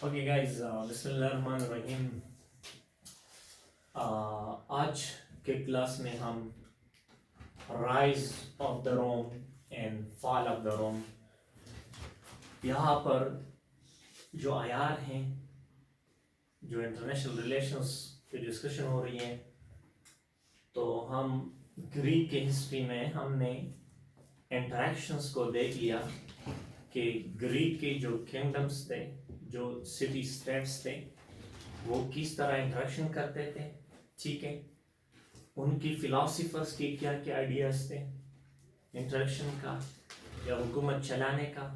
Okay guys, بسم اللہ الرحمن الرحیم. آج کے کلاس میں ہم rise of the Rome and fall of the Rome, یہاں پر جو عیار ہیں، جو انٹرنیشنل ریلیشنز کی ڈسکشن ہو رہی ہے، تو ہم گریک کے ہسٹری میں ہم نے انٹریکشنز کو دیکھ لیا کہ گریک کے جو کنگڈمس تھے، جو سٹی اسٹیٹس تھے، وہ کس طرح انٹریکشن کرتے تھے. ٹھیک ہے، ان کی فلاسفرس کے کیا کیا آئیڈیاز تھے انٹریکشن کا یا حکومت چلانے کا.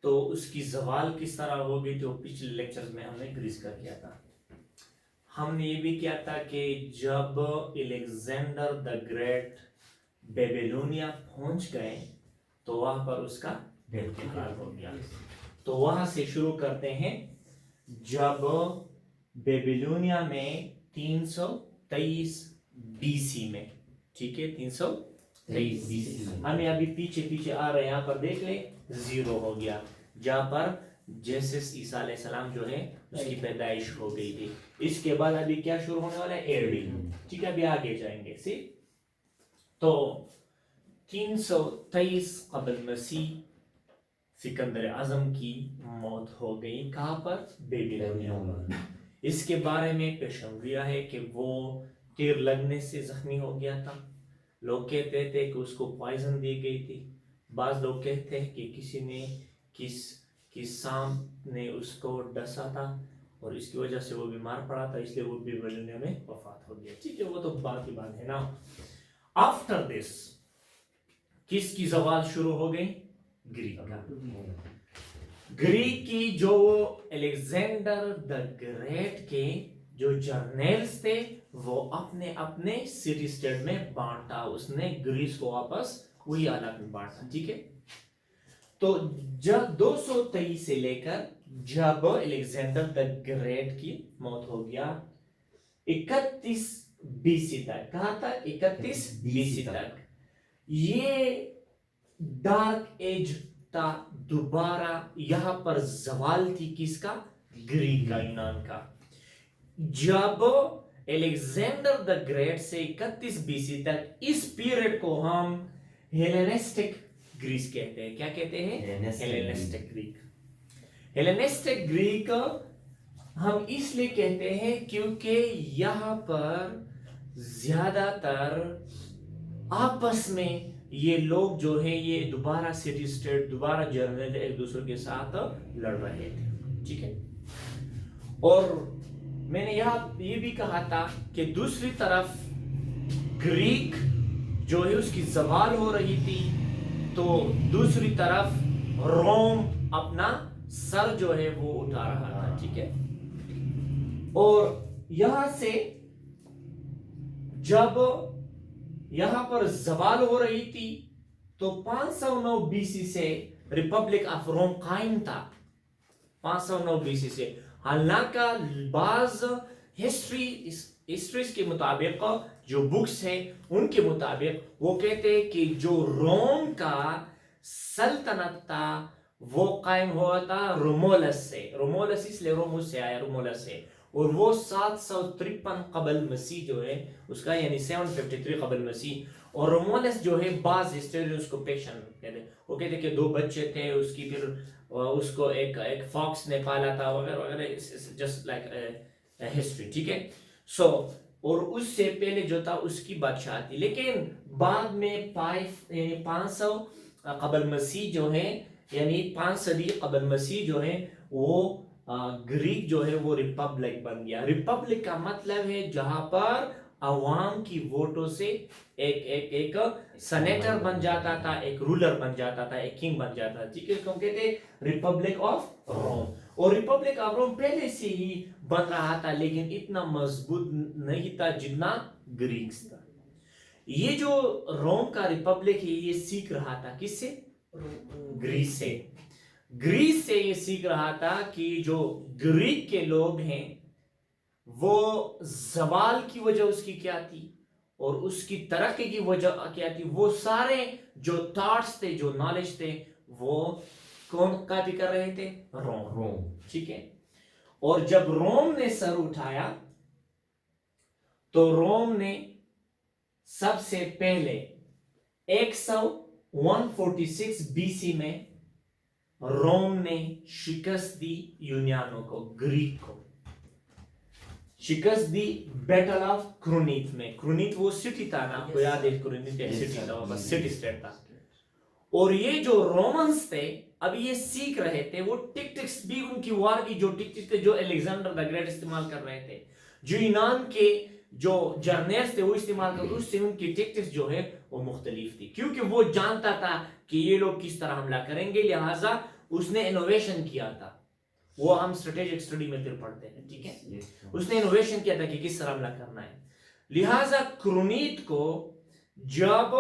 تو اس کی زوال کس طرح ہو گئی، جو پچھلے لیکچرز میں ہم نے گریس کا کیا تھا. ہم نے یہ بھی کیا تھا کہ جب الیگزینڈر دا گریٹ بیبیلونیا پہنچ گئے تو وہاں پر اس کا انتقال ہو گیا. تو وہاں سے شروع کرتے ہیں. جب بیبیلونیا میں 323 بی سی میں، ٹھیک ہے، 323 بی سی، ہمیں ابھی پیچھے آ رہے ہیں، یہاں پر دیکھ لیں 0 ہو گیا، جہاں پر جیسس عیسیٰ علیہ السلام جو ہے اس کی پیدائش ہو گئی تھی. اس کے بعد ابھی کیا شروع ہونے والا ہے، ایرڈی. ٹھیک ہے، ابھی آگے جائیں گے. تو 323 قبل مسیح سکندر اعظم کی موت ہو گئی. کہاں پر، بیبیلونیا میں. اس کے بارے میں پیشنگویہ ہے کہ وہ تیر لگنے سے زخمی ہو گیا تھا. لوگ کہتے تھے کہ اس کو پوائزن دی گئی تھی. بعض لوگ کہتے ہیں کہ کسی نے کس سانپ نے اس کو ڈسا تھا اور اس کی وجہ سے وہ بیمار پڑا تھا، اس لیے وہ بیبیلونیا میں وفات ہو گیا. ٹھیک ہے، وہ تو بات کی بات ہے نا. آفٹر دس کس کی زوال شروع ہو گئی، گریک کا. گریک کی جو الیگزینڈر دا گریٹ کے جو جرنیلز تھے، وہ اپنے سٹی اسٹیٹ میں بانٹا. اس نے گریس کو واپس وہی حالات میں بانٹا. ٹھیک ہے. تو جب 223 سے لے کر جب الیگزینڈر دا گریٹ کی موت ہو گیا 31 بی سی تک. کہا تھا 31 بی سی تک. یہ ڈارک ایج تا دوبارہ یہاں پر زوال تھی کس کا، گریک کا، یونان کا. جب الیگزینڈر دا گریٹ سے 31 بی سی تک، اس پیریڈ کو ہم ہیلینسٹک گریس کہتے ہیں. کیا کہتے ہیں، ہیلینسٹک گریک. ہیلینسٹک گریک ہم اس لیے کہتے ہیں کیونکہ یہاں پر زیادہ تر آپس میں یہ لوگ جو ہیں، یہ دوبارہ سٹی اسٹیٹ، دوبارہ جرنل ایک دوسرے کے ساتھ لڑ رہے تھے. ٹھیک ہے. اور میں نے یہاں یہ بھی کہا تھا کہ دوسری طرف گریک جو ہے اس کی زوال ہو رہی تھی، تو دوسری طرف روم اپنا سر جو ہے وہ اٹھا رہا تھا. ٹھیک ہے. اور یہاں سے جب یہاں پر زوال ہو رہی تھی تو 509 بی سی سے ریپبلک آف روم قائم تھا. 509 بی سی سے. حالانکہ بعض ہسٹریز کے مطابق، جو بکس ہیں ان کے مطابق، وہ کہتے ہیں کہ جو روم کا سلطنت تھا وہ قائم ہوا تھا رومولس سے. رومولس اس لیے روموس سے آیا، رومولس سے. اور وہ 753 قبل مسیح جو ہے اس کا، یعنی 753 قبل مسیح. اور رومولس جو ہے بعض ہسٹوریئن اس کو پیشن کہتے ہیں. وہ کہتے ہیں کہ 2 بچے تھے اس کی، پھر اس کو ایک فاکس نے پالا تھا وغیرہ وغیرہ. Just like history. ٹھیک ہے. سو اور اس سے پہلے جو تھا اس کی بادشاہ تھی. لیکن بعد میں 500 قبل مسیح جو ہے، یعنی 5 صدی قبل مسیح جو ہے، وہ گریک جو ہے وہ ریپبلک بن گیا. ریپبلک کا مطلب ہے جہاں پر عوام کی ووٹوں سے ایک سینیٹر بن جاتا تھا، ایک رولر بن جاتا تھا، ایک کنگ بن جاتا تھا. ٹھیک ہے. اس کو کہتے ہیں ریپبلک آف روم. اور ریپبلک آف روم پہلے سے ہی بن رہا تھا، لیکن اتنا مضبوط نہیں تھا جتنا گریکس تھا. یہ جو روم کا ریپبلک ہے یہ سیکھ رہا تھا کس سے، گریس سے. گریس سے یہ سیکھ رہا تھا کہ جو گریک کے لوگ ہیں وہ زوال کی وجہ اس کی کیا تھی، اور اس کی ترقی کی وجہ کیا تھی؟ وہ سارے جو تھاٹس تھے، جو نالج تھے، وہ کون کاپی کر رہے تھے؟ روم. ٹھیک ہے. اور جب روم نے سر اٹھایا تو روم نے سب سے پہلے 146 بی سی میں روم نے شکست دی یونانوں کو، گریک کو شکست دی بیٹل آف کرونیت میں. کرونیت وہ سٹی تھا نا، آپ کو یاد ہے کرونیت ایک سٹی تھا، بس سٹی اسٹیٹ تھا. اور یہ جو رومنز تھے اب یہ سیکھ رہے تھے، وہ ٹکٹکس بھی ان کی وار کی جو ٹکٹکس تھے جو الیگزینڈر دا گریٹ استعمال کر رہے تھے، جو یونان کے جو جرنیلز تھے وہ استعمال کر، اس سے ان کی ٹکٹکس جو ہے وہ مختلف تھی، کیونکہ وہ جانتا تھا کہ یہ لوگ کس طرح حملہ کریں گے، لہٰذا اس نے انوویشن کیا تھا. وہ ہم اسٹریٹجک اسٹڈی میں پھر پڑھتے ہیں. ٹھیک ہے. اس نے انوویشن کیا تھا کہ کس طرح حملہ کرنا ہے. لہٰذا کرونیت کو جب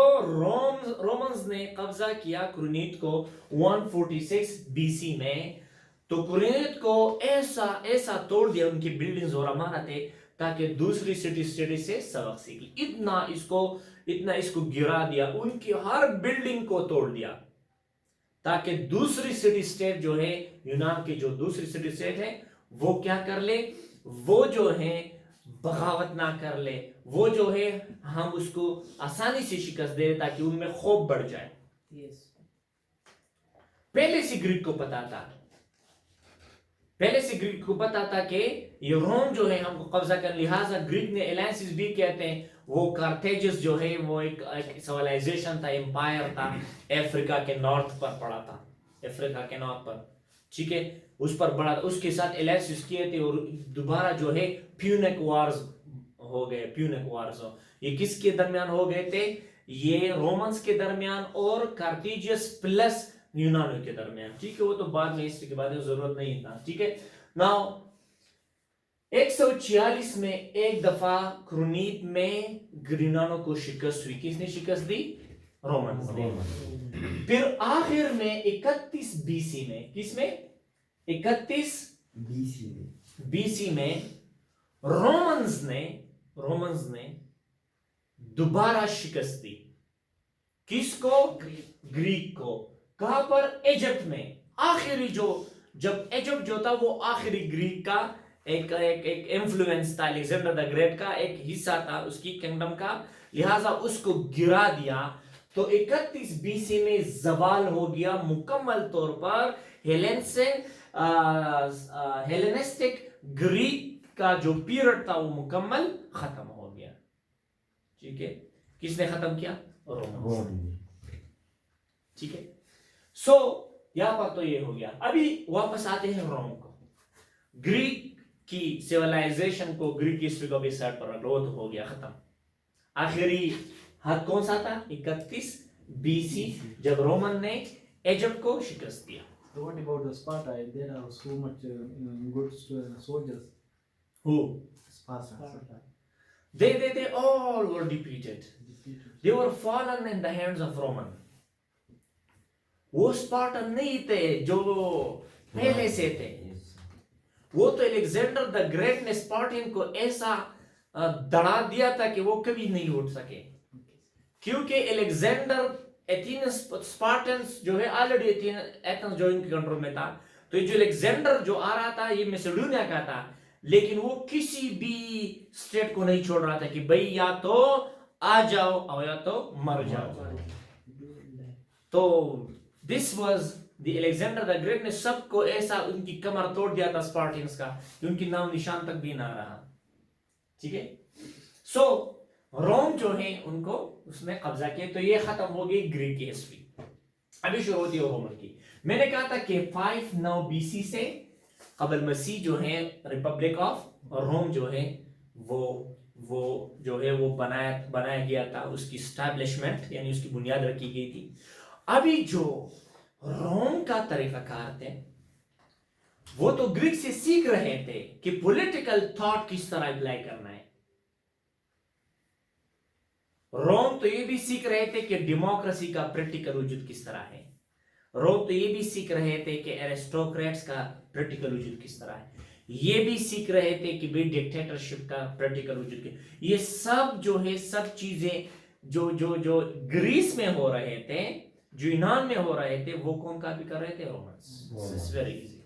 رومنز نے قبضہ کیا کرونیت کو 146 بی سی میں، تو کرونیت کو ایسا توڑ دیا ان کی بلڈنگز اور عمارتیں تاکہ دوسری سٹی سے سبق سیکھی. اتنا اس کو گرا دیا، ان کی ہر بلڈنگ کو توڑ دیا تاکہ دوسری سٹی اسٹیٹ جو ہے یونان کی جو دوسری سٹی اسٹیٹ ہے وہ کیا کر لے، وہ جو ہے بغاوت نہ کر لے، وہ جو ہے ہم اس کو آسانی سے شکست دے تاکہ ان میں خوف بڑھ جائے. پہلے سے گریک کو پتا تھا کہ یہ روم جو ہے ہم کو قبضہ کر، لہٰذا گریک نے الائنسز بھی کہتے ہیں. وہ کارتھیجس جو ہے وہ ایک سیولائزیشن تھا، امپائر تھا، افریقہ کے نارتھ پر پڑا تھا، افریقہ کے نارتھ پر. ٹھیک ہے. اس پر بڑا، اس کے ساتھ الائنسز کیے تھے اور دوبارہ جو ہے پیونک وارز ہو گئے. پیونک وارز یہ کس کے درمیان ہو گئے تھے؟ یہ رومنز کے درمیان اور کارتھیجس پلس یونانوں کے درمیان. ٹھیک ہے. وہ تو بعد میں اس کے بعد ضرورت نہیں تھا. ٹھیک ہے. ناؤ 146 میں ایک دفعہ کرونیت میں یونانوں کو شکست ہوئی. کس نے شکست دی؟ رومنز نے. پھر آخر میں 31 بی سی میں، کس میں؟ 31 بی سی میں رومنز نے دوبارہ شکست دی. کس کو؟ گریک کو. کہاں پر؟ ایجپٹ میں. آخری جب ایجپٹ جو تھا وہ آخری گریک کا ایک انفلوئنس تھا، الیگزینڈر دا گریٹ کا ایک حصہ تھا اس کی کنگڈم کا، لہٰذا اس کو گرا دیا. تو 31 بی سی میں زوال ہو گیا مکمل طور پر ہیلینسٹک گریک کا جو پیریڈ تھا وہ مکمل ختم ہو گیا. ٹھیک ہے. کس نے ختم کیا؟ روم. ٹھیک ہے. سو یہاں پر تو یہ ہو گیا. ابھی واپس آتے ہیں روم کو. گریک کی سیولائزیشن کو، گریک کی ہسٹری کو بھی سائڈ پر رکھو، تو ہو گیا ختم. آخری حد کون سا تھا؟ 31 بی سی جب رومن نے ایجپٹ کو شکست دیا. What about the Sparta? There are so much good soldiers. Who? Sparta. They all were defeated. They were fallen in the hands of Roman. وہ اسپارٹن نہیں تھے جو پہلے سے تھے. وہ تو الیگزینڈر دا گریٹ نے اسپارٹن کو ایسا دڑا دیا تھا کہ وہ کبھی نہیں اٹھ سکے، کیونکہ الیگزینڈر اسپارٹنس جو ہے آلریڈی ایتھنز جو ان کے کنٹرول میں تھا. تو یہ جو الیگزینڈر جو آ رہا تھا یہ میسیڈونیا کا تھا، لیکن وہ کسی بھی اسٹیٹ کو نہیں چھوڑ رہا تھا کہ بھئی یا تو آ جاؤ اور یا تو مر جاؤ. تو this was the Alexander the great نے سب کو ایسا ان کی کمر توڑ دیا تھا اسپارٹنس کا کہ ان کی نام نشان تک بھی نہ رہا. ٹھیک ہے. سو روم جو ہے ان کو اس نے قبضہ کیا. تو یہ ختم ہو گئی گریک کی ہسٹری. ابھی شروع ہوتی ہے رومن کی. میں نے کہا تھا کہ 5 بی سی سے قبل مسیح جو ہے ریپبلک آف روم جو ہے وہ جو ہے وہ بنایا گیا تھا. اس کی اسٹیبلشمنٹ یعنی اس کی بنیاد رکھی گئی تھی. ابھی جو روم کا طریقہ کار تھے وہ تو گریک سے سیکھ رہے تھے کہ پولیٹیکل تھاٹ کس طرح اپلائی کرنا ہے. روم تو یہ بھی سیکھ رہے تھے کہ ڈیموکریسی کا پریکٹیکل وجود کس طرح ہے. روم تو یہ بھی سیکھ رہے تھے کہ ایرسٹوکریٹس کا پریکٹیکل وجود کس طرح ہے. یہ بھی سیکھ رہے تھے کہ بھئی ڈکٹیٹرشپ کا پریکٹیکل وجود کے یہ سب جو ہے سب چیزیں جو گریس میں ہو رہے تھے جو یونان میں ہو رہے تھے وہ کون کاپی کر رہے تھے؟ رومنز. It's very easy.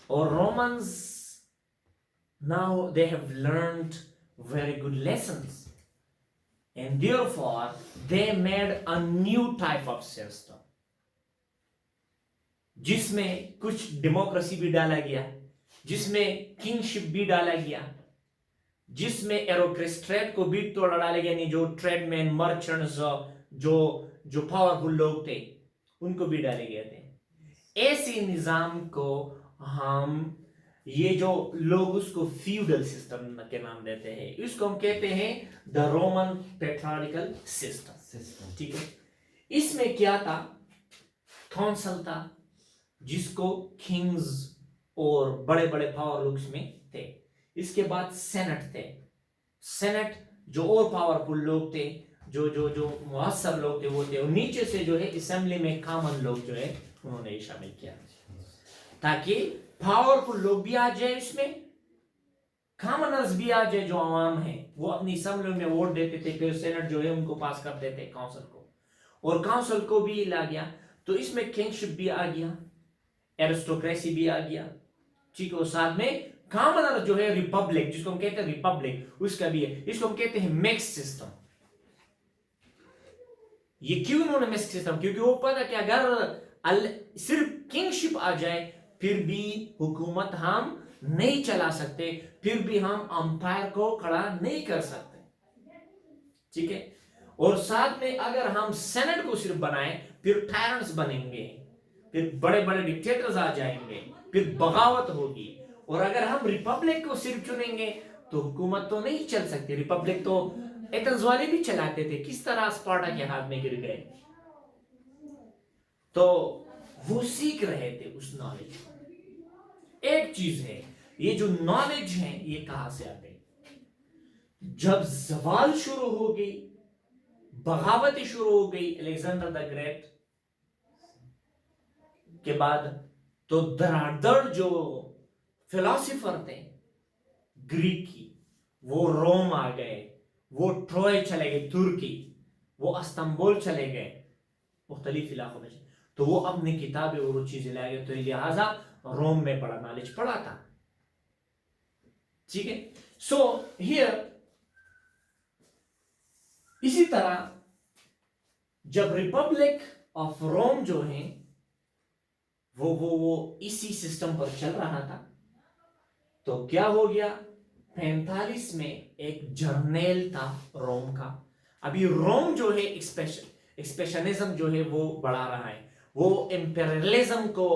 اور Romans now they have learned very good lessons and therefore they made a new type of system جس میں کچھ ڈیموکریسی بھی ڈالا گیا جس میں کنگشپ بھی ڈالا گیا جس میں ایروکریسٹریٹ کو بھی توڑا ڈالا گیا یعنی جو ٹریڈ مین مرچنٹس جو پاورفل لوگ تھے ان کو بھی ڈالے گئے تھے ایسی نظام کو ہم یہ جو لوگ اس کو فیوڈل سسٹم کے نام دیتے ہیں اس کو ہم کہتے ہیں دا رومن پیٹریارکل سسٹم. ٹھیک ہے اس میں کیا تھا کونسل تھا جس کو کنگز اور بڑے بڑے پاور لوگ اس میں تھے اس کے بعد سینٹ تھے سینٹ جو اور پاورفل لوگ تھے جو مؤثر لوگ تھے وہ تھے اور نیچے سے جو ہے اسمبلی میں کامن لوگ جو ہے انہوں نے شامل کیا تاکہ پاورفل لوگ بھی آ جائے اس میں کامنرز بھی آ جائے جو عوام ہیں وہ اپنی اسمبلی میں ووٹ دیتے تھے پھر سینٹ جو ہے ان کو پاس کر دیتے کاؤنسل کو اور کاؤنسل کو بھی لا گیا تو اس میں کنگشپ بھی آ گیا ایرسٹوکریسی بھی آ گیا ٹھیک ہے اور ساتھ میں کامنر جو ہے ریپبلک جس کو ہم کہتے ہیں ریپبلک اس کا بھی ہے اس کو ہم کہتے ہیں مکس سسٹم. یہ کیوں انہوں نے مکس سسٹم کیونکہ وہ پتہ کہ اگر صرف کنگشپ آ جائے پھر بھی حکومت ہم نہیں چلا سکتے پھر بھی ہم امپائر کو کھڑا نہیں کر سکتے ٹھیک ہے اور ساتھ میں اگر ہم سینٹ کو صرف بنائیں پھر ٹائرنٹس بنیں گے پھر بڑے بڑے ڈکٹیٹرز آ جائیں گے پھر بغاوت ہوگی اور اگر ہم ریپبلک کو صرف چنیں گے تو حکومت تو نہیں چل سکتی ریپبلک تو ایتھنز والے بھی چلاتے تھے کس طرح اسپارٹا کے ہاتھ میں گر گئے تو وہ سیکھ رہے تھے اس نالج ایک چیز ہے یہ جو نالج ہے یہ کہاں سے آتے جب زوال شروع ہو گئی بغاوتیں شروع ہو گئی الیگزینڈر دا گریٹ کے بعد تو دراڑ جو فلاسفر تھے گریک کی وہ روم آ گئے وہ ٹروئے چلے گئے ترکی وہ استنبول چلے گئے مختلف علاقوں میں تو وہ اپنی کتابیں اور وہ چیزیں لائے گئے تو لہٰذا روم میں بڑا نالج پڑا تھا ٹھیک ہے سو ہیئر اسی طرح جب ریپبلک آف روم جو ہیں وہ اسی سسٹم پر چل رہا تھا تو کیا ہو گیا 45 میں ایک جرنیل تھا روم کا ابھی روم جو ہے ایکسپیشنزم جو ہے وہ بڑھا رہا ہے وہ امپیریلزم کو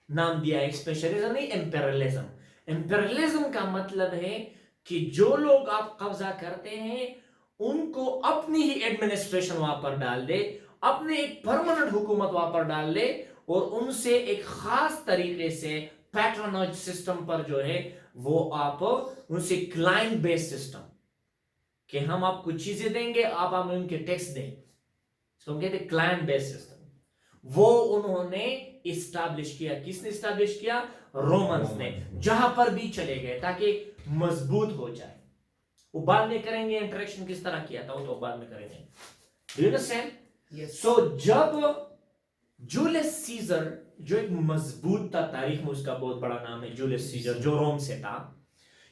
نام دیا ہے ایکسپیشنزم نہیں امپیریلزم کا مطلب ہے کہ جو لوگ آپ قبضہ کرتے ہیں ان کو اپنی ہی ایڈمنسٹریشن وہاں پر ڈال دے اپنے ایک پرماننٹ حکومت وہاں پر ڈال دے اور ان سے ایک خاص طریقے سے پیٹرنیج سسٹم پر جو ہے وہ آپ ان سے کلائنٹ بیس سسٹم کہ ہم آپ کو چیزیں دیں گے آپ ہمیں ان کے ٹیکس دیں اس کو ہم کہتے ہیں کلائنٹ بیس سسٹم وہ انہوں نے اسٹیبلش کیا کس نے اسٹیبلش کیا رومنز نے جہاں پر بھی چلے گئے تاکہ مضبوط ہو جائے وہ بعد میں کریں گے انٹریکشن کس طرح کیا تھا وہ تو بعد میں کریں گے Do you understand? سو جب جولیس سیزر جو ایک مضبوط تھا تاریخ میں اس کا بہت بڑا نام ہے جولیس سیزر جو روم سے تھا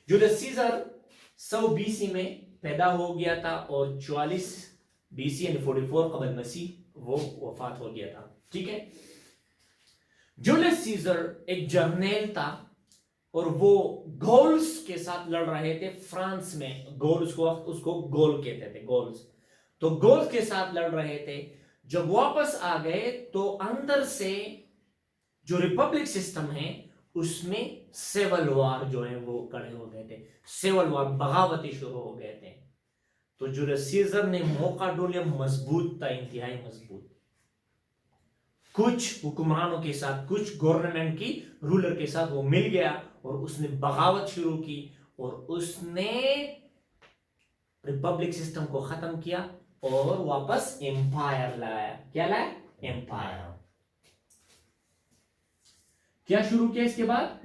جولیس سیزر 100 BC میں پیدا ہو گیا تھا اور 44 BC یعنی 44 قبل مسیح وہ وفات ہو گیا تھا ٹھیک ہے جولیس سیزر ایک جرنیل تھا اور وہ گولز کے ساتھ لڑ رہے تھے فرانس میں گولز کو اس کو گول کہتے تھے گولز تو گولز کے ساتھ لڑ رہے تھے جب واپس آ گئے تو اندر سے جو ریپبلک سسٹم ہے اس میں سیول وار جو ہے وہ کڑے ہو گئے تھے سیول وار بغاوتیں شروع ہو گئے تھے تو جولیس سیزر نے موقع ڈھونڈا مضبوط تھا انتہائی مضبوط کچھ حکمرانوں کے ساتھ کچھ گورنمنٹ کی رولر کے ساتھ وہ مل گیا اور اس نے بغاوت شروع کی اور اس نے ریپبلک سسٹم کو ختم کیا اور واپس امپائر لایا کیا لایا امپائر کیا شروع کیا اس کے بعد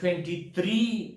23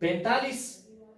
45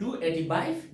285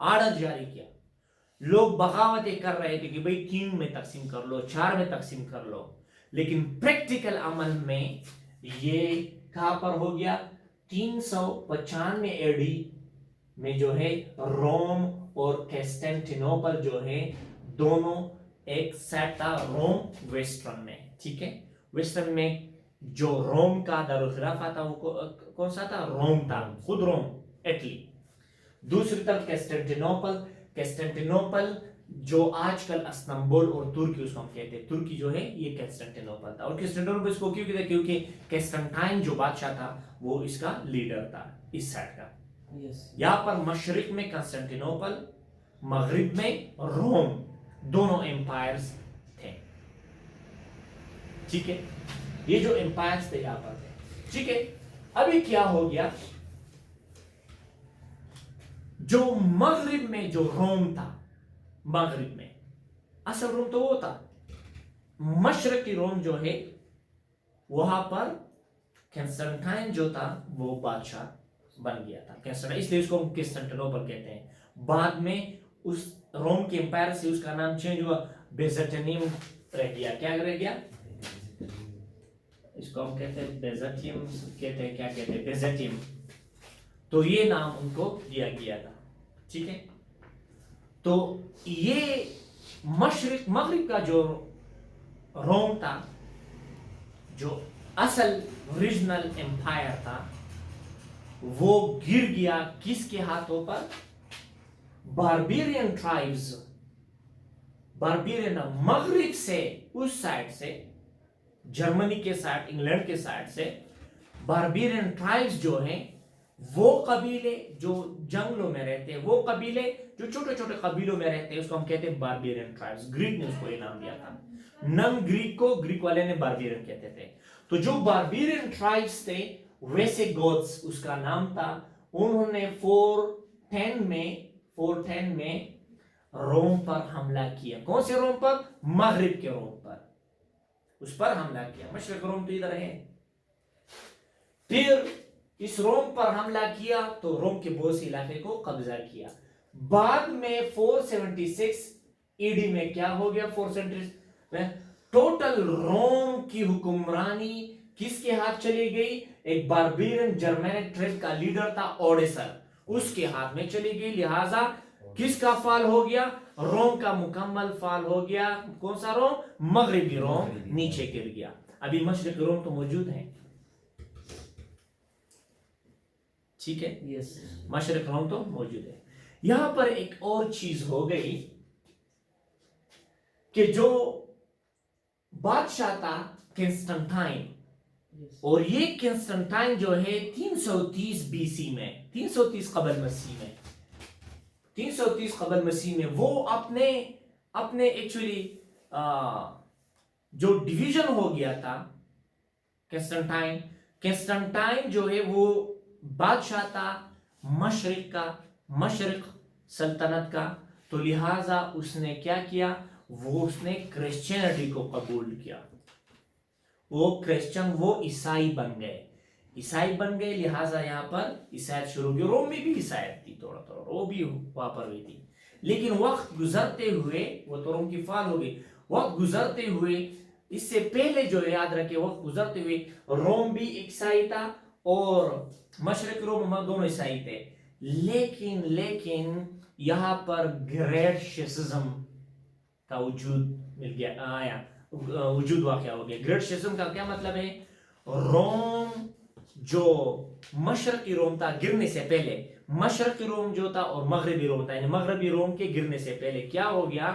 آرڈر جاری کیا. لوگ بغاوتیں کر رہے تھے کہ بھئی 3 میں تقسیم کر لو، 4 میں تقسیم کر لو، لیکن پریکٹیکل عمل میں یہ کہاں پر ہو گیا؟ 395 اے ڈی میں جو ہے روم اور کیسٹنٹینوپل جو ہے دونوں ایک سیٹ تھا روم ویسٹرن میں. ٹھیک ہے، ویسٹرن میں جو روم کا دارالخلافہ تھا وہ کون سا تھا؟ روم تھا، خود روم، اٹلی. دوسری طرف کیسٹنٹینوپل جو آج کل استنبول اور ترکی اس کو ہم کہتے ہیں، ترکی جو ہے یہ کیسٹنٹینوپل تھا. اور کیسٹنٹینوپل اس کو کیوں کہتے ہیں؟ کیونکہ کیسٹنٹائن جو بادشاہ تھا وہ اس کا لیڈر تھا اس سائڈ کا. یہاں پر مشرق میں کنسٹنٹینوپل، مغرب میں روم، دونوں امپائرز تھے. ٹھیک ہے، یہ جو امپائرز تھے یہاں پر تھے. ٹھیک ہے، ابھی کیا ہو گیا؟ جو مغرب میں جو روم تھا، مغرب میں اصل روم تو وہ تھا، مشرقی روم جو ہے وہاں پر کنسٹنٹائن جو تھا وہ بادشاہ بن گیا تھا. کنسٹنٹائن اس لیے اس کو ہم کنسٹنٹینوپل کہتے ہیں. بعد میں اس روم کے امپائر سے اس کا نام چینج ہوا، بیزنٹینیم رہ گیا. کیا رہ گیا؟ اس کو ہم کہتے ہیں بیزنٹیم، کہتے ہیں کیا کہتے ہیں؟ بیزنٹیم. تو یہ نام ان کو دیا گیا تھا. ٹھیک ہے، تو یہ مشرق مغرب کا جو روم تھا، جو اصل ریجنل امپائر تھا، وہ گر گیا کس کے ہاتھوں پر؟ باربیرین ٹرائبز، باربیرین مغرب سے، اس سائڈ سے، جرمنی کے سائڈ، انگلینڈ کے سائڈ سے باربیرین ٹرائبز جو ہیں، وہ قبیلے جو جنگلوں میں رہتے ہیں، وہ قبیلے جو چھوٹے چھوٹے قبیلوں میں رہتے ہیں، اس کو ہم کہتے ہیں باربیرین ٹرائبز. گریک نے اس کو یہ نام دیا تھا. نن گریک کو گریک والے نے باربیرین کہتے تھے. تو جو باربیرین ٹرائبز تھے، ویسے گوتس اس کا نام تھا، انہوں نے 410 میں روم پر حملہ کیا. کون سے روم پر؟ مغرب کے روم پر. اس پر حملہ کیا. مشرق روم تو ادھر ہے. پھر اس روم پر حملہ کیا تو روم کے بہت سے علاقے کو قبضہ کیا. بعد میں 476 ای ڈی میں کیا ہو گیا؟ 476 میں ٹوٹل روم کی حکمرانی کس کے ہاتھ چلی گئی؟ ایک باربیرین جرمینک ٹریب کا لیڈر تھا اوڈیسر، اس کے ہاتھ میں چلی گئی. لہذا کس کا فال ہو گیا؟ روم کا مکمل فال ہو گیا. کون سا روم؟ مغربی روم نیچے گر گیا. ابھی مشرق روم تو موجود ہے. ٹھیک ہے، مشرق روم تو موجود ہے. یہاں پر ایک اور چیز ہو گئی کہ جو بادشاہ تھا کنسٹنٹائن، اور یہ کنسٹنٹائن جو ہے 330 بی سی میں، 330 قبل مسیح میں، 330 قبل مسیح میں وہ اپنے ایکچولی جو ڈویژن ہو گیا تھا کنسٹنٹائن جو ہے وہ بادشاہ تھا مشرق کا، مشرق سلطنت کا. تو لہٰذا اس نے کیا کیا؟ اس نے کرسچینٹی کو قبول کیا. وہ کرسچن، وہ عیسائی بن گئے. لہٰذا یہاں پر عیسائیت شروع ہوئی. روم میں بھی عیسائیت تھی تھوڑا وہ بھی وہاں پر ہوئی تھی. لیکن وقت گزرتے ہوئے وہ تو روم کی فال ہو گئی. وقت گزرتے ہوئے، اس سے پہلے جو یاد رکھے، وقت گزرتے ہوئے روم بھی عیسائی تھا اور مشرق روم دونوں عیسائی تھے. لیکن یہاں پر گریٹ شیسزم کا وجود واقع ہو گیا. گریٹ شیسزم کا کیا مطلب ہے؟ روم جو مشرقی روم تھا گرنے سے پہلے، مشرقی روم جو تھا اور مغربی روم تھا، یعنی مغربی روم کے گرنے سے پہلے کیا ہو گیا؟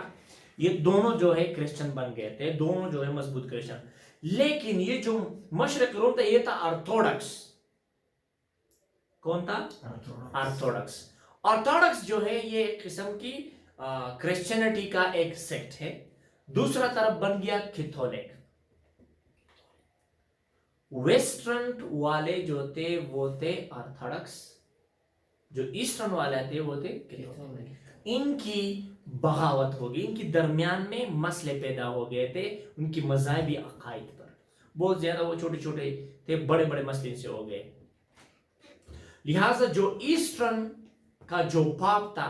یہ دونوں جو ہے کرسچن بن گئے تھے، دونوں جو ہے مضبوط کرسچن. لیکن یہ جو مشرقی روم تھا یہ تھا آرتھوڈکس. کون تھا؟ آرتھوڈکس جو ہے یہ ایک قسم کی کرسچینٹی کا ایک سیکٹ ہے. دوسرا طرف بن گیا کیتھولک. ویسٹرن والے جو تھے وہ تھے آرتھوڈکس، جو ایسٹرن والے تھے وہ تھے کیتھولک. ان کی بغاوت ہو گئی، ان کی درمیان میں مسئلے پیدا ہو گئے تھے ان کی مذہبی عقائد پر. بہت زیادہ وہ چھوٹے چھوٹے تھے، بڑے بڑے مسئلے سے ہو گئے. لہٰذا جو ایسٹرن کا جو پاپ تھا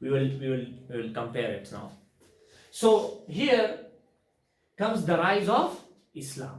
we will compare it now. So here comes the rise of Islam.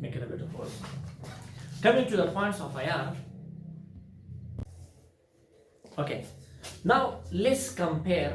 make it a bit of work. Coming to the points of ayar. Okay, now let's compare.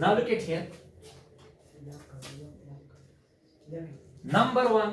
Now look at here. Number 1,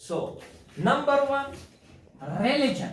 So number 1, religion.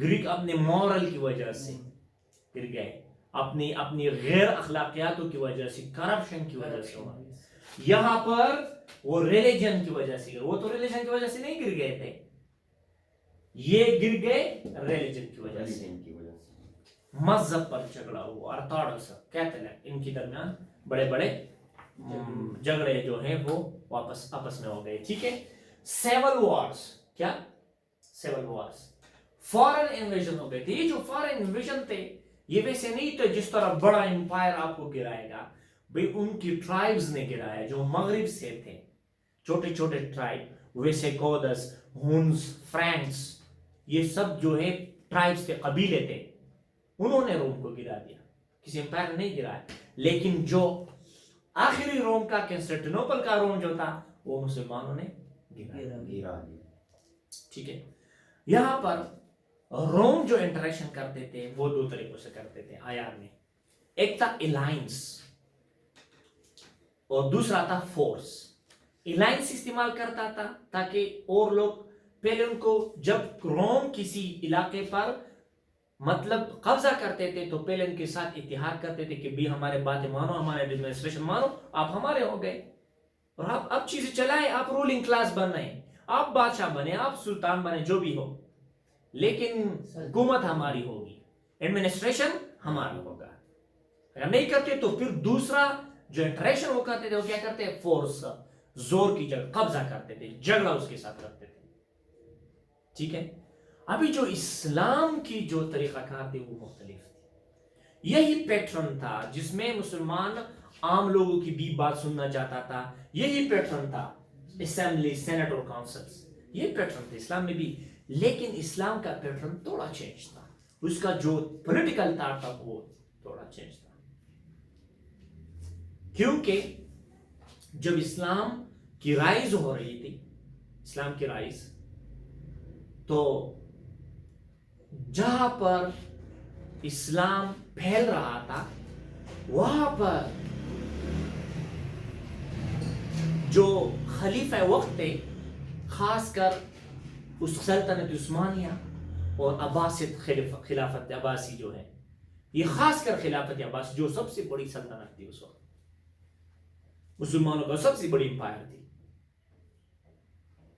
Greek اپنے moral کی وجہ سے گر گئے, اپنی غیر اخلاقیاتوں کی وجہ سے, کرپشن کی وجہ سے. یہاں پر وہ ریلیجن کی وجہ سے, وہ تو ریلیجن کی وجہ سے نہیں گر گئے تھے, یہ گر گئے ریلیجن کی وجہ سے. مذہب پر جھگڑا ہوا, ارتھوڈکس کیتھولک ان کے درمیان بڑے بڑے جھگڑے جو ہیں وہ آپس میں ہو گئے. ٹھیک ہے. سیول وارز, کیا سیول وارز, فارن انویژن ہو گئے تھے. یہ جو فارن انویژن تھے یہ ویسے نہیں تو جس طرح بڑا امپائر آپ کو گرائے گا, بھئی ان کی ٹرائبز نے گرایا جو مغرب سے تھے, چھوٹے چھوٹے ٹرائب, ویسے گودس, ہونز, فرینکس, یہ سب جو ہے ٹرائبز کے قبیلے تھے, انہوں نے روم کو گرا دیا, کسی امپائر نے نہیں گرایا. لیکن جو آخری روم کا کنسٹنٹینوپل کا روم جو تھا وہ مسلمانوں نے گرا دیا. ٹھیک ہے. یہاں پر روم جو انٹریکشن کرتے تھے وہ دو طریقوں سے کرتے تھے آیار میں. ایک تھا الائنس اور دوسرا تھا فورس. الائنس استعمال کرتا تھا تاکہ اور لوگ پہلے ان کو, جب روم کسی علاقے پر مطلب قبضہ کرتے تھے تو پہلے ان کے ساتھ اتحاد کرتے تھے کہ بھی ہمارے باتیں مانو, ہمارے ایڈمنسٹریشن مانو, آپ ہمارے ہو گئے اور آپ اب چیزیں چلائیں, آپ رولنگ کلاس بن رہے ہیں, آپ بادشاہ بنے, آپ سلطان بنے, جو بھی ہو, لیکن حکومت ہماری ہوگی, ایڈمنسٹریشن ہمارا ہوگا. اگر نہیں کرتے تو پھر دوسرا جو انٹریکشن وہ کرتے تھے وہ کیا کرتے ہیں, فورس, زور کی جگہ قبضہ کرتے تھے, جھگڑا اس کے ساتھ کرتے تھے. ٹھیک ہے. ابھی جو اسلام کی جو طریقہ کار تھی وہ مختلف تھی. یہی پیٹرن تھا جس میں مسلمان عام لوگوں کی بھی بات سننا چاہتا تھا, یہی پیٹرن تھا اسمبلی, سینٹ اور کاؤنسلز, یہ پیٹرن تھا اسلام میں بھی. لیکن اسلام کا پیٹرن تھوڑا چینج تھا, اس کا جو پولیٹیکل تھاٹ تھا وہ تھوڑا چینج تھا. کیونکہ جب اسلام کی رائز ہو رہی تھی, اسلام کی رائز, تو جہاں پر اسلام پھیل رہا تھا وہاں پر جو خلیفہ وقت تھے, خاص کر اس سلطنت عثمانیہ اور عباسد خلافت عباسی جو ہے, یہ خاص کر خلافت عباسی جو سب سے بڑی سلطنت تھی اس وقت, مسلمانوں کا سب سے بڑی امپائر تھی,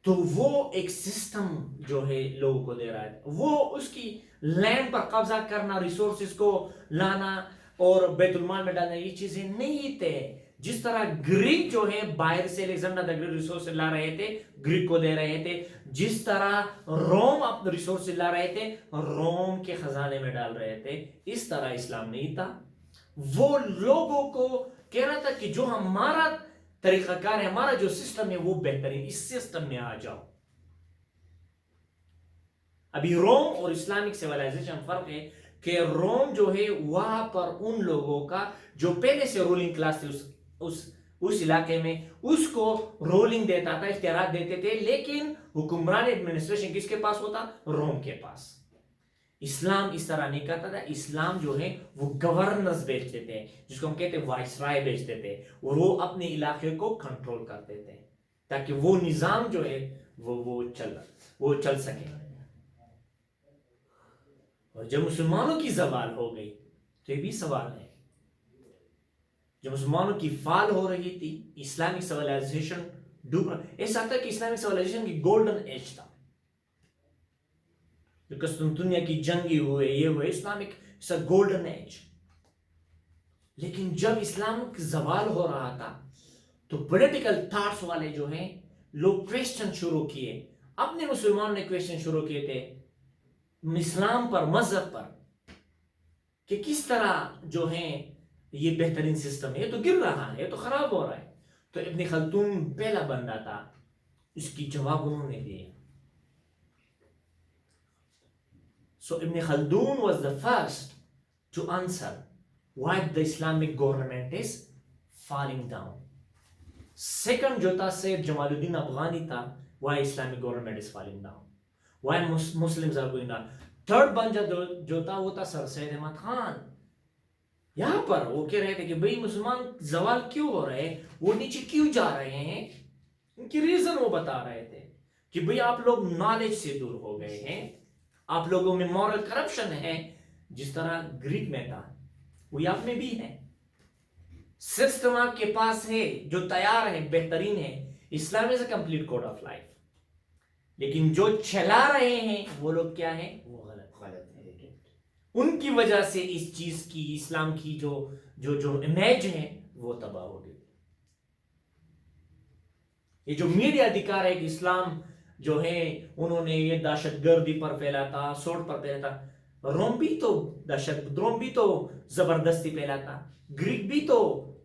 تو وہ ایک سسٹم جو ہے لوگوں کو دے رہا ہے. وہ اس کی لینڈ پر قبضہ کرنا, ریسورسز کو لانا اور بیت المال میں ڈالنا, یہ چیزیں نہیں تھے. جس طرح گریک جو ہے باہر سے الیگزینڈر دی گریٹ ریسورسز لا رہے تھے, گریک کو دے رہے تھے, جس طرح روم اپنے ریسورسز لا رہے تھے, روم کے خزانے میں ڈال رہے تھے, اس طرح اسلام نہیں تھا. وہ لوگوں کو کہہ رہا تھا کہ جو ہمارا طریقہ کار ہے, ہمارا جو سسٹم ہے وہ بہترین, اس سسٹم میں آ جاؤ. ابھی روم اور اسلامک سیولائزیشن فرق ہے کہ روم جو ہے وہاں پر ان لوگوں کا جو پہلے سے رولنگ کلاس تھی اس علاقے میں, اس کو رولنگ دیتا تھا, اختیارات دیتے تھے, لیکن حکمران ایڈمنسٹریشن کس کے پاس ہوتا, روم کے پاس. اسلام اس طرح نہیں کرتا تھا. اسلام جو ہے وہ گورنرز بیچتے تھے, جس کو ہم کہتے ہیں وائس رائے بیچتے تھے, اور وہ اپنے علاقے کو کنٹرول کرتے تھے تاکہ وہ نظام جو ہے وہ چل سکے. اور جب مسلمانوں کی زوال ہو گئی تو یہ بھی سوال ہے, جب مسلمانوں کی فال ہو رہی تھی, اسلامک سیولائزیشن ڈوب رہا, ایسا تھا کہ اسلامک سیولائزیشن کی گولڈن ایج تھا, جو قسطنطنیہ کی جنگی ہوئے, یہ ہوئے, اسلامک گولڈن ایج. لیکن جب اسلام کی زوال ہو رہا تھا تو پولیٹیکل تھاٹس والے جو ہیں لوگ کویسچن شروع کیے, اپنے مسلمانوں نے کویسچن شروع کیے تھے اسلام پر, مذہب پر, کہ کس طرح جو ہیں یہ بہترین سسٹم ہے, یہ تو گر رہا ہے, یہ تو خراب ہو رہا ہے. تو ابن خلدون پہلا بندہ تھا, اس کی جواب انہوں نے دیا. So Ibn Khaldun was the first to answer why the Islamic government is falling down. Second جو تھا سید جمال الدین افغانی تھا, why Islamic government is falling down, why Muslims are going down. Third بندہ جو تھا وہ تھا سر سید احمد خان. یہاں پر وہ کہہ رہے تھے کہ بھئی مسلمان زوال کیوں ہو رہے ہیں, وہ نیچے کیوں جا رہے ہیں, ان کی ریزن وہ بتا رہے تھے کہ بھئی آپ لوگ نالج سے دور ہو گئے ہیں, آپ لوگوں میں مورل کرپشن ہے جس طرح گریک میں تھا وہی آپ میں بھی ہے. سسٹم آپ کے پاس ہے جو تیار ہے, بہترین ہے. Islam is a complete code of life. لیکن جو چلا رہے ہیں وہ لوگ کیا ہیں, وہ غلط ہے. ان کی وجہ سے اس چیز کی, اسلام کی جو امیج ہے وہ تباہ ہو گئی. یہ جو میڈیا دکھا رہے کہ اسلام جو ہے انہوں نے یہ دہشت گردی پر پھیلا تھا, سوٹ پر پھیلا تھا. روم بھی تو زبردستی پھیلا تھا. گریک بھی تو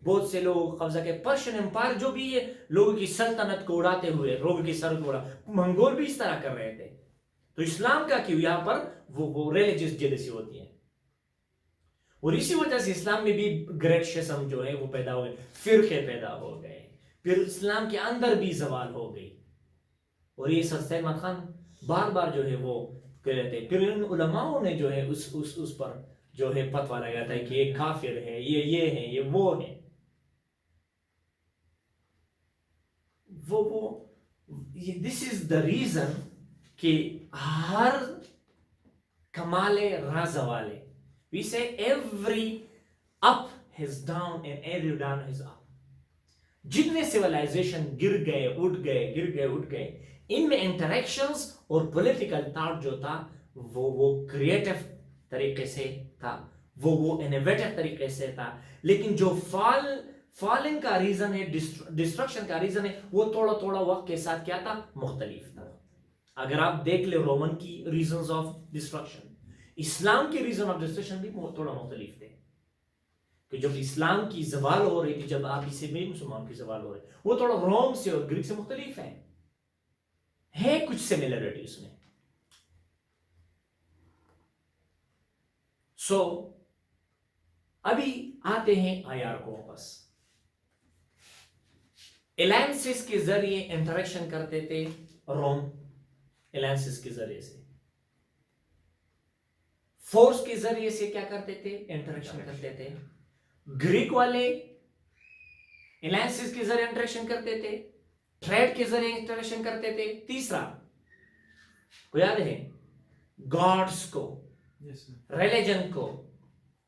بہت سے لوگ قبضہ کے, پرشین امپائر جو بھی ہے لوگوں کی سلطنت کو اڑاتے ہوئے, لوگوں کی سر کو اڑا, منگول بھی اس طرح کر رہے تھے. تو اسلام کا کیوں یہاں پر وہ ریلیجس جیلسی ہوتی ہے. اور اسی وجہ سے اسلام میں بھی گریٹ شسم جو ہے وہ پیدا ہوئے, فرقے پیدا ہو گئے, پھر اسلام کے اندر بھی زوال ہو گئی. اور یہ سر سلمان خان بار بار جو ہے وہ کہتے ہیں. پھر ان علماؤں نے جو ہے اس پر جو ہے فتویٰ لگایا تھا کہ یہ کافر ہے, یہ ہے, یہ وہ ہے. دس از دا ریزن کہ ہر کمال راہ زوال ہے. We say every up is down and every down is up. جتنے سیولائزیشن گر گئے اٹھ گئے, ان میں انٹریکشنز اور پولیٹیکل تھاٹ جو تھا وہ کریٹو طریقے سے تھا, وہ انوویٹو طریقے سے تھا. لیکن جو فالنگ کا ریزن ہے, ڈسٹرکشن کا ریزن ہے, وہ تھوڑا وقت کے ساتھ کیا تھا, مختلف تھا. اگر آپ دیکھ لیں رومن کی ریزنز آف ڈسٹرکشن, اسلام کے ریزن آف ڈسٹرکشن بھی تھوڑا مختلف تھے. کہ جب اسلام کی زوال ہو رہی تھی, جب آپ اسے بھی مسلمان کی زوال ہو رہی, وہ تھوڑا روم سے اور گریک سے مختلف ہے کچھ سملیرٹی اس میں. سو ابھی آتے ہیں آیار کو واپس. الائنسز کے ذریعے انٹریکشن کرتے تھے روم, الائنسز کے ذریعے سے. فورس کے ذریعے سے کیا کرتے تھے, انٹریکشن کرتے تھے. گریک والے الائنسز کے ذریعے انٹریکشن کرتے تھے, ٹریڈ کے ذریعے انٹریکشن کرتے تھے. تیسرا کو یاد ہے, گاڈز کو, ریلیجن کو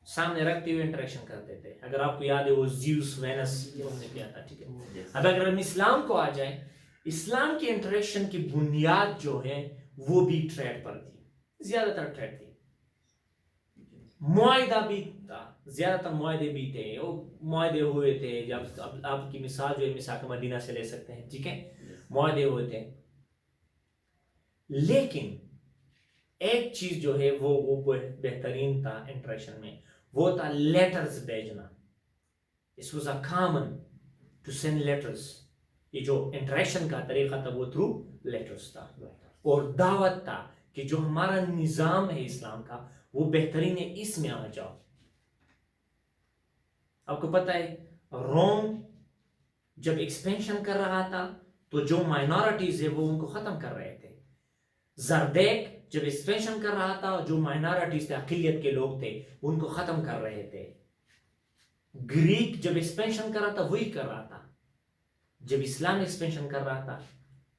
سامنے رکھتے ہوئے انٹریکشن کرتے تھے. اگر آپ کو یاد ہے وہ زیوس وینس ہم نے کیا تھا, ٹھیک ہے. اب اگر ہم اسلام کو آ جائیں, اسلام کی انٹریکشن کی بنیاد جو ہے وہ بھی ٹریڈ پر تھی, زیادہ تر ٹریڈ تھی. معاہدہ بھی تھا, زیادہ تر معاہدے بھی تھے. وہ معاہدے ہوئے تھے, جب آپ کی مثال جو ہے میثاق مدینہ سے لے سکتے ہیں, ٹھیک ہے, معاہدے ہوئے تھے. لیکن ایک چیز جو ہے وہ بہترین تھا انٹریکشن میں, وہ تھا لیٹرز بھیجنا. This was a common to send letters. یہ جو انٹریکشن کا طریقہ تھا وہ تھرو لیٹرز تھا. اور دعوت تھا کہ جو ہمارا نظام ہے اسلام کا وہ بہترین ہے, اس میں آ جاؤ. آپ کو پتہ ہے روم جب ایکسپینشن کر رہا تھا تو جو مائنورٹیز ہے وہ ان کو ختم کر رہے تھے. زردیک جب ایکسپینشن کر رہا تھا, جو مائنورٹیز تھے, اقلیت کے لوگ تھے, ان کو ختم کر رہے تھے. گریک جب ایکسپینشن کر رہا تھا وہی کر رہا تھا. جب اسلام ایکسپینشن کر رہا تھا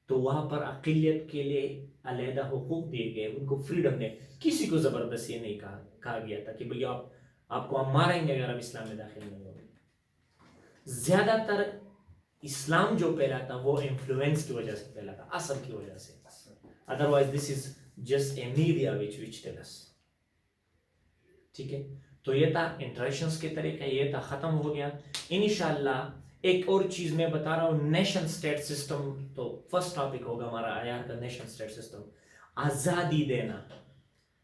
تو وہاں پر اقلیت کے لیے علیحدہ حقوق دیے گئے, ان کو فریڈم نے, کسی کو زبردستی نہیں کہا گیا تھا کہ بھئی آپ کو ہم ماریں گے اگر آپ اسلام میں داخل نہیں ہوگے. زیادہ تر اسلام جو پھیلا تھا وہ انفلوئنس کی وجہ سے پھیلا تھا, اثر کی وجہ سے. Otherwise this is just a media which tell us. ٹھیک ہے, تو یہ تھا انٹریکشنز کے طریقہ, یہ تھا, ختم ہو گیا. انشاءاللہ ایک اور چیز میں بتا رہا ہوں, نیشن سٹیٹ سسٹم, تو فرسٹ ٹاپک ہوگا ہمارا آیار کا نیشن سٹیٹ سسٹم. آزادی دینا,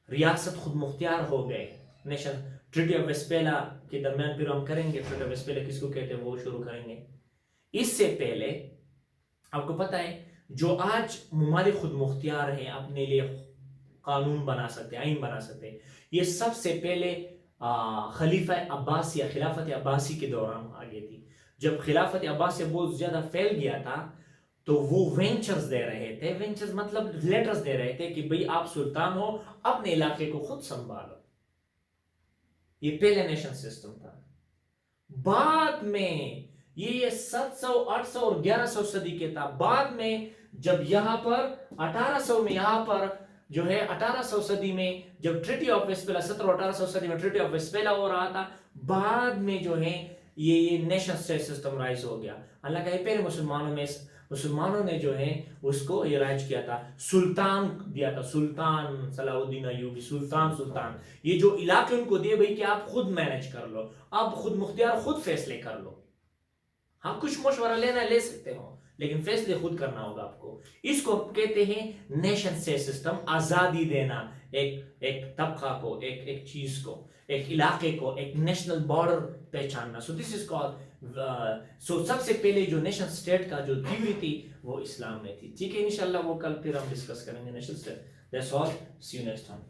ریاست خود مختار ہو گئے. نیشن ٹریٹی آف ویسپیلا کے درمیان پھر ہم کریں گے, ٹریٹی آف ویسپیلا کس کو کہتے ہیں وہ شروع کریں گے. اس سے پہلے آپ کو پتہ ہے جو آج ممالک خود مختار ہیں, اپنے لیے قانون بنا سکتے, آئین بنا سکتے, یہ سب سے پہلے خلیفہ عباسی یا خلافت عباسی کے دوران آگے تھی. جب خلافت عباسی بہت زیادہ پھیل گیا تھا تو وہ وینچرز دے رہے تھے. وینچرز مطلب لیٹرز دے رہے تھے کہ بھئی آپ سلطان ہو, اپنے علاقے کو خود سنبھالو. یہ پہلے نیشن سسٹم تھا. بعد میں یہ 700 800 اور 1100 صدی کے تھا. بعد میں جب یہاں پر 1800 میں یہاں پر جو ہے 1800 صدی میں جب ٹریٹی آف ویسپیلا 17-1800 صدی میں ٹریٹی آف ویسپیلا ہو رہا تھا، بعد میں جو ہے یہ نیشن اسٹیٹ سسٹم رائز ہو گیا. اللہ کا پہلے مسلمانوں نے جو ہے اس کو یہ رائج کیا تھا، سلطان دیا تھا، سلطان صلاح الدین ایوبی، سلطان یہ جو علاقے ان کو دیے بھائی کہ آپ خود مینج کر لو، آپ خود مختار، خود فیصلے کر لو. ہاں کچھ مشورہ لینا لے سکتے ہو لیکن فیصلے خود کرنا ہوگا آپ کو. اس کو کہتے ہیں نیشن اسٹیٹ سسٹم، آزادی دینا ایک طبقہ کو، ایک چیز کو، ایک علاقے کو، ایک نیشنل بارڈر پہچاننا. So this is called, so سب سے پہلے جو نیشن اسٹیٹ کا جو تھیوری تھی وہ اسلام میں تھی. ٹھیک ہے، انشاءاللہ وہ کل پھر ہم ڈسکس کریں گے nation state. That's all, see you next time.